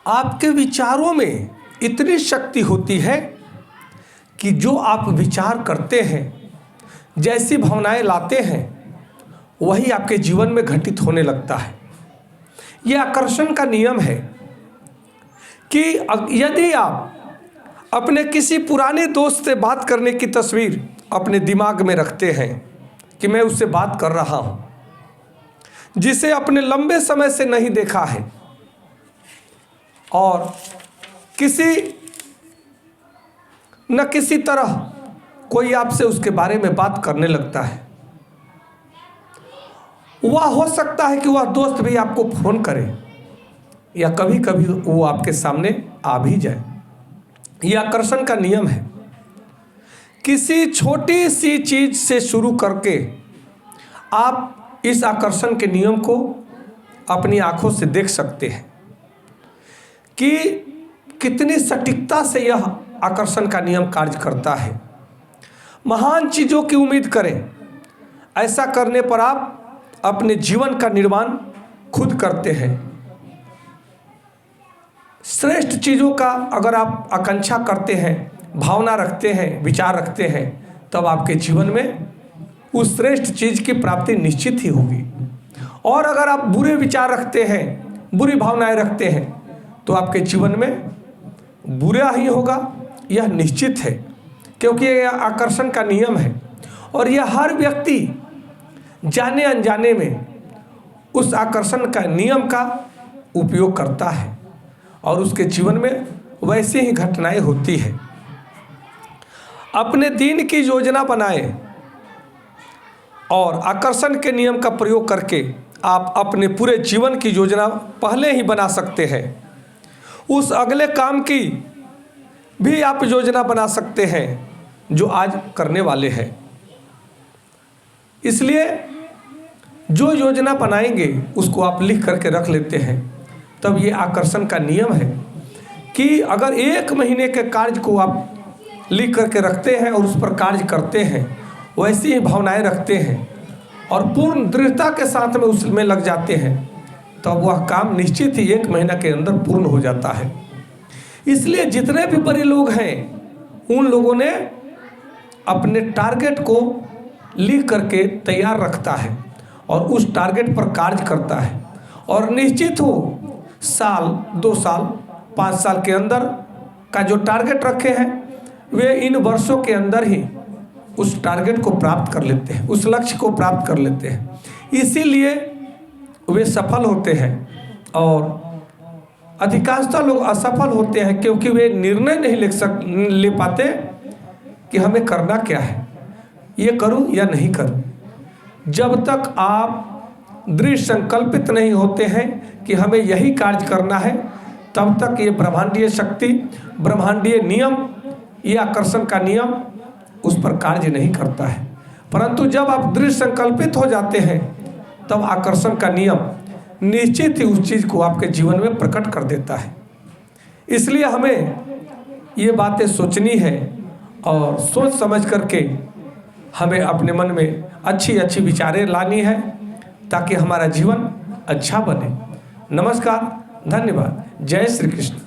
आपके विचारों में इतनी शक्ति होती है कि जो आप विचार करते हैं, जैसी भावनाएं लाते हैं, वही आपके जीवन में घटित होने लगता है। यह आकर्षण का नियम है कि यदि आप अपने किसी पुराने दोस्त से बात करने की तस्वीर अपने दिमाग में रखते हैं कि मैं उससे बात कर रहा हूं, जिसे अपने लंबे समय से नहीं देखा है, और किसी न किसी तरह कोई आपसे उसके बारे में बात करने लगता है, वह हो सकता है कि वह दोस्त भी आपको फोन करे या कभी कभी वो आपके सामने आ भी जाए। यह आकर्षण का नियम है। किसी छोटी सी चीज से शुरू करके आप इस आकर्षण के नियम को अपनी आंखों से देख सकते हैं कि कितनी सटीकता से यह आकर्षण का नियम कार्य करता है। महान चीज़ों की उम्मीद करें। ऐसा करने पर आप अपने जीवन का निर्माण खुद करते हैं। श्रेष्ठ चीज़ों का अगर आप आकांक्षा करते हैं, भावना रखते हैं, विचार रखते हैं, तब आपके जीवन में उस श्रेष्ठ चीज़ की प्राप्ति निश्चित ही होगी। और अगर आप बुरे विचार रखते हैं, बुरी भावनाएं रखते हैं, तो आपके जीवन में बुरा ही होगा, यह निश्चित है, क्योंकि यह आकर्षण का नियम है। और यह हर व्यक्ति जाने अनजाने में उस आकर्षण का नियम का उपयोग करता है और उसके जीवन में वैसे ही घटनाएं होती है। अपने दिन की योजना बनाएं और आकर्षण के नियम का प्रयोग करके आप अपने पूरे जीवन की योजना पहले ही बना सकते हैं। उस अगले काम की भी आप योजना बना सकते हैं जो आज करने वाले हैं। इसलिए जो योजना बनाएंगे उसको आप लिख करके रख लेते हैं। तब ये आकर्षण का नियम है कि अगर 1 महीने के कार्य को आप लिख करके रखते हैं और उस पर कार्य करते हैं, वैसी ही भावनाएं रखते हैं और पूर्ण दृढ़ता के साथ में उसमें लग जाते हैं, तब वह काम निश्चित ही 1 महीना के अंदर पूर्ण हो जाता है। इसलिए जितने भी बड़े लोग हैं, उन लोगों ने अपने टारगेट को लिख करके तैयार रखता है और उस टारगेट पर कार्य करता है, और निश्चित हो साल, 2 साल, 5 साल के अंदर का जो टारगेट रखे हैं, वे इन वर्षों के अंदर ही उस टारगेट को प्राप्त कर लेते हैं, उस लक्ष्य को प्राप्त कर लेते हैं। इसीलिए वे सफल होते हैं और अधिकांशतः लोग असफल होते हैं, क्योंकि वे निर्णय नहीं ले पाते कि हमें करना क्या है, ये करूं या नहीं करूं। जब तक आप दृढ़ संकल्पित नहीं होते हैं कि हमें यही कार्य करना है, तब तक ये ब्रह्मांडीय शक्ति, ब्रह्मांडीय नियम, ये आकर्षण का नियम उस पर कार्य नहीं करता है। परंतु जब आप दृढ़ संकल्पित हो जाते हैं, तब आकर्षण का नियम निश्चित ही उस चीज़ को आपके जीवन में प्रकट कर देता है। इसलिए हमें ये बातें सोचनी है और सोच समझ करके हमें अपने मन में अच्छी अच्छी विचारें लानी है, ताकि हमारा जीवन अच्छा बने। नमस्कार, धन्यवाद, जय श्री कृष्ण।